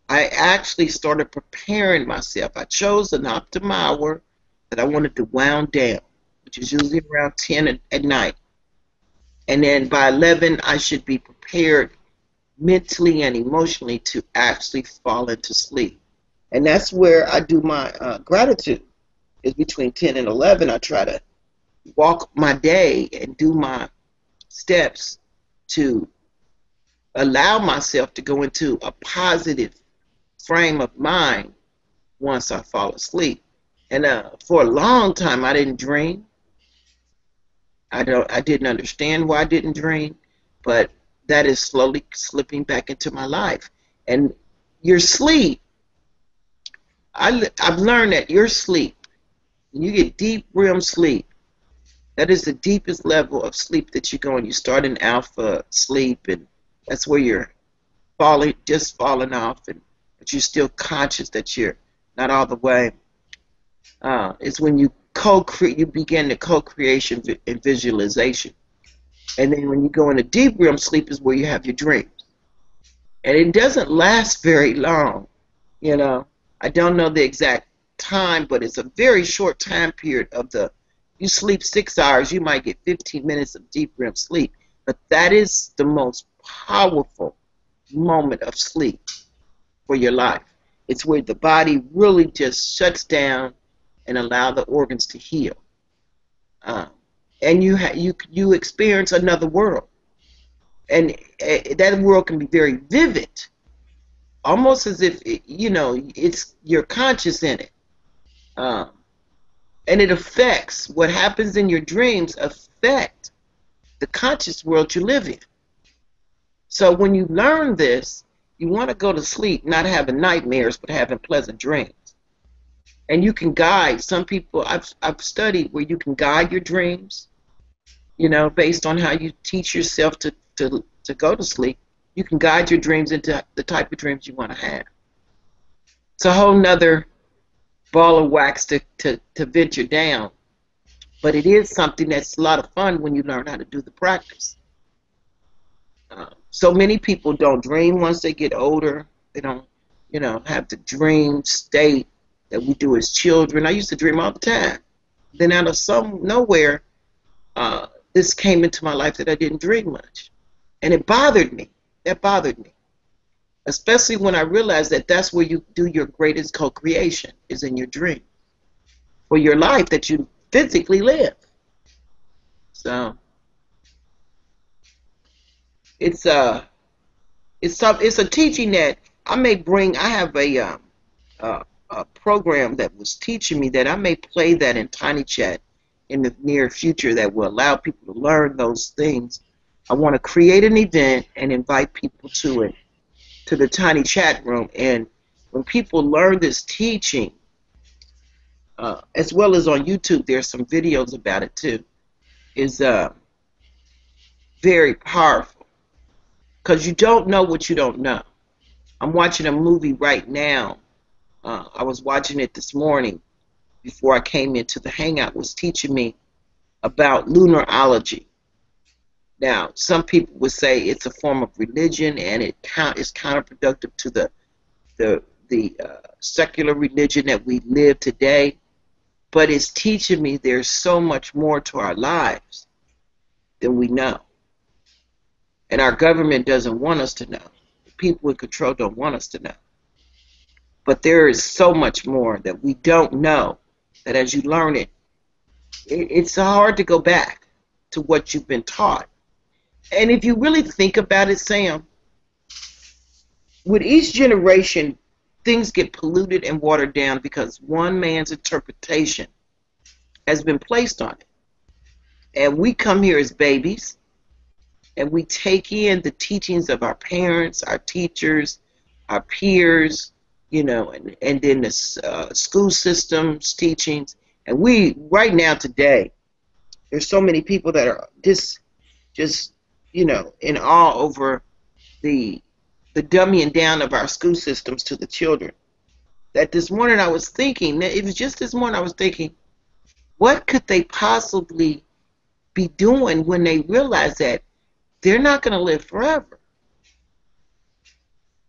I actually started preparing myself. I chose an optimal hour that I wanted to wound down, which is usually around 10 at night. And then by 11, I should be prepared mentally and emotionally to actually fall into sleep. And that's where I do my gratitude, is between 10 and 11. I try to walk my day and do my steps to allow myself to go into a positive frame of mind once I fall asleep. And for a long time, I didn't dream. I didn't understand why I didn't dream, but that is slowly slipping back into my life. And your sleep, I've learned that your sleep, when you get deep REM sleep, that is the deepest level of sleep that you go in. You start in alpha sleep, and that's where you're just falling off, but you're still conscious that you're not all the way. It's when you you begin the co-creation and visualization. And then when you go into deep REM sleep is where you have your dreams. And it doesn't last very long, you know. I don't know the exact time, but it's a very short time period you sleep 6 hours, you might get 15 minutes of deep REM sleep. But that is the most powerful moment of sleep for your life. It's where the body really just shuts down and allow the organs to heal. And you experience another world. And that world can be very vivid, almost as if, you're conscious in it. And it affects, what happens in your dreams affect the conscious world you live in. So when you learn this, you want to go to sleep not having nightmares, but having pleasant dreams. And you can guide. Some people, I've studied where you can guide your dreams, based on how you teach yourself to go to sleep. You can guide your dreams into the type of dreams you want to have. It's a whole nother ball of wax to venture down. But it is something that's a lot of fun when you learn how to do the practice. So many people don't dream once they get older. They don't, have the dream state that we do as children. I used to dream all the time. Then out of nowhere, this came into my life that I didn't dream much. And it bothered me. That bothered me. Especially when I realized that that's where you do your greatest co-creation, is in your dream. For your life that you physically live. So it's a teaching that I may bring. I have a program that was teaching me that I may play that in Tiny Chat in the near future that will allow people to learn those things. I want to create an event and invite people to it, to the Tiny Chat room. And when people learn this teaching, as well as on YouTube, there's some videos about it too, is very powerful. Because you don't know what you don't know. I'm watching a movie right now. I was watching it this morning before I came into the Hangout. Was teaching me about lunarology. Now, some people would say it's a form of religion, and it is counterproductive to the secular religion that we live today. But it's teaching me there's so much more to our lives than we know. And our government doesn't want us to know. The people in control don't want us to know. But there is so much more that we don't know, that as you learn it, it's hard to go back to what you've been taught. And if you really think about it, Sam, with each generation, things get polluted and watered down because one man's interpretation has been placed on it. And we come here as babies, and we take in the teachings of our parents, our teachers, our peers, and then the school system's teachings. And we, right now today, there's so many people that are just in awe over the dumbing down of our school systems to the children. That this morning I was thinking, it was just this morning I was thinking, what could they possibly be doing when they realize that they're not going to live forever?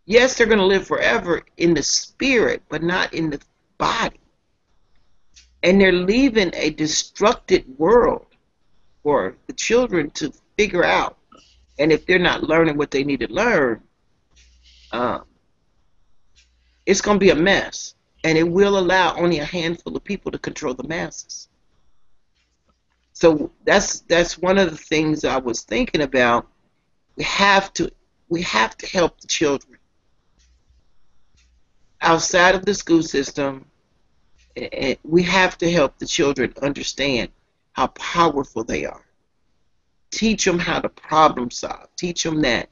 Yes, they're going to live forever in the spirit, but not in the body. And they're leaving a destructed world for the children to figure out. And if they're not learning what they need to learn, it's going to be a mess. And it will allow only a handful of people to control the masses. So that's one of the things I was thinking about. We have to help the children outside of the school system. And we have to help the children understand how powerful they are. Teach them how to problem solve. Teach them that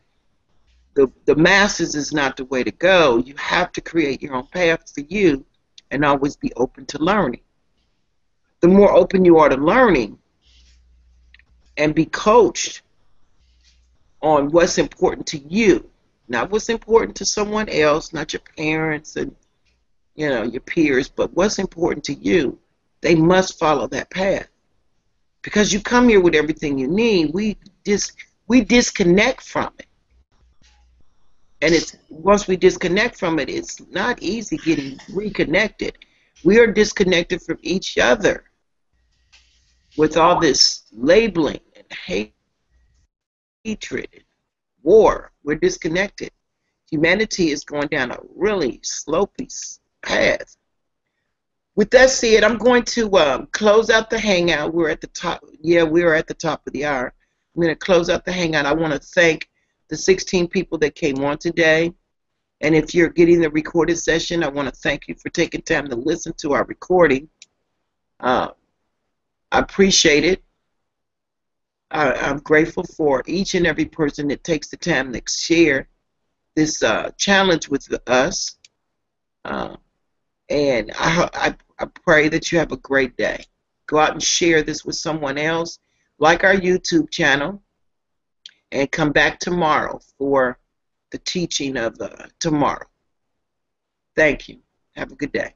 the masses is not the way to go. You have to create your own path for you and always be open to learning. The more open you are to learning and be coached on what's important to you, not what's important to someone else, not your parents and your peers, but what's important to you, they must follow that path. Because you come here with everything you need, we disconnect from it. And it's once we disconnect from it, it's not easy getting reconnected. We are disconnected from each other with all this labeling and hatred and war. We're disconnected. Humanity is going down a really slopey path. With that said, I'm going to close out the hangout. We're at the top. Yeah, we're at the top of the hour. I'm going to close out the hangout. I want to thank the 16 people that came on today. And if you're getting the recorded session, I want to thank you for taking time to listen to our recording. I appreciate it. I'm grateful for each and every person that takes the time to share this challenge with us. And I pray that you have a great day. Go out and share this with someone else. Like our YouTube channel. And come back tomorrow for the teaching of tomorrow. Thank you. Have a good day.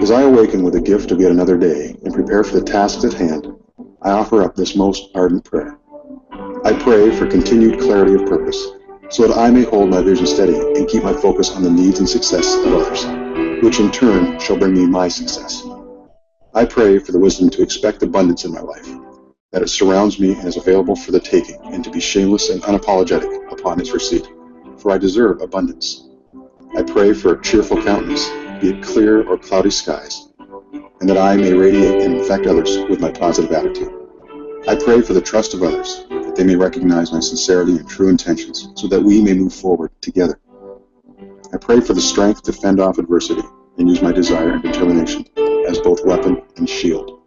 As I awaken with the gift of yet another day and prepare for the tasks at hand, I offer up this most ardent prayer. I pray for continued clarity of purpose, so that I may hold my vision steady and keep my focus on the needs and success of others, which in turn shall bring me my success. I pray for the wisdom to expect abundance in my life, that it surrounds me and is available for the taking, and to be shameless and unapologetic upon its receipt, for I deserve abundance. I pray for a cheerful countenance, be it clear or cloudy skies, and that I may radiate and infect others with my positive attitude. I pray for the trust of others, that they may recognize my sincerity and true intentions, so that we may move forward together. I pray for the strength to fend off adversity and use my desire and determination as both weapon and shield.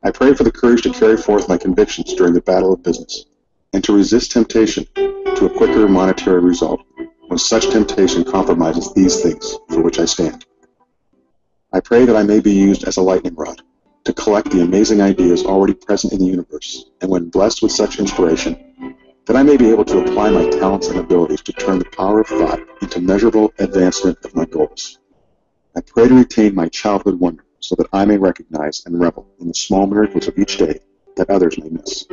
I pray for the courage to carry forth my convictions during the battle of business, and to resist temptation to a quicker monetary result when such temptation compromises these things for which I stand. I pray that I may be used as a lightning rod to collect the amazing ideas already present in the universe, and when blessed with such inspiration, that I may be able to apply my talents and abilities to turn the power of thought into measurable advancement of my goals. I pray to retain my childhood wonder so that I may recognize and revel in the small miracles of each day that others may miss.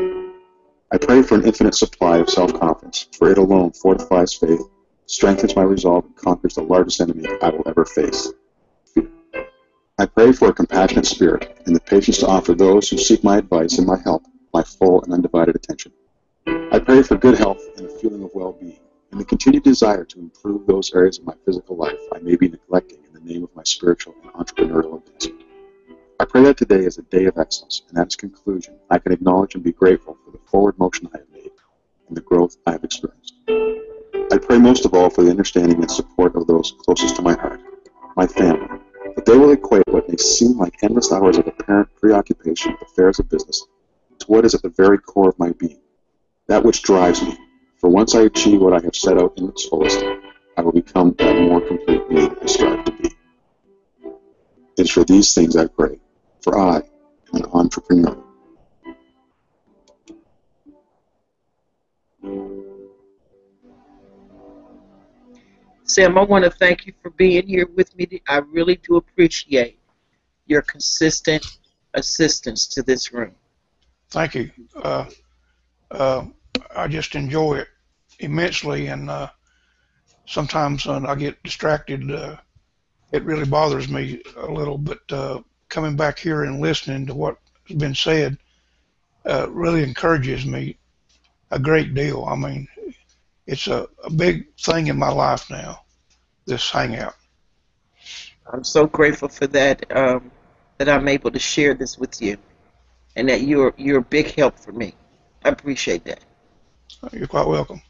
I pray for an infinite supply of self-confidence, for it alone fortifies faith, strengthens my resolve, and conquers the largest enemy I will ever face. I pray for a compassionate spirit and the patience to offer those who seek my advice and my help my full and undivided attention. I pray for good health and a feeling of well-being, and the continued desire to improve those areas of my physical life I may be neglecting in the name of my spiritual and entrepreneurial advancement. I pray that today is a day of excellence, and at its conclusion, I can acknowledge and be grateful for the forward motion I have made and the growth I have experienced. I pray most of all for the understanding and support of those closest to my heart, my family, that they will equate what may seem like endless hours of apparent preoccupation with affairs of business to what is at the very core of my being, that which drives me. For once I achieve what I have set out in its fullest, I will become that more complete being I strive to be. It is for these things I pray, for I am an entrepreneur. Sam, I want to thank you for being here with me. I really do appreciate your consistent assistance to this room. Thank you. I just enjoy it immensely, and sometimes when I get distracted, it really bothers me a little, but coming back here and listening to what has been said really encourages me a great deal. I mean, it's a big thing in my life now, this hangout. I'm so grateful for that, that I'm able to share this with you, and that you're a big help for me. I appreciate that. You're quite welcome.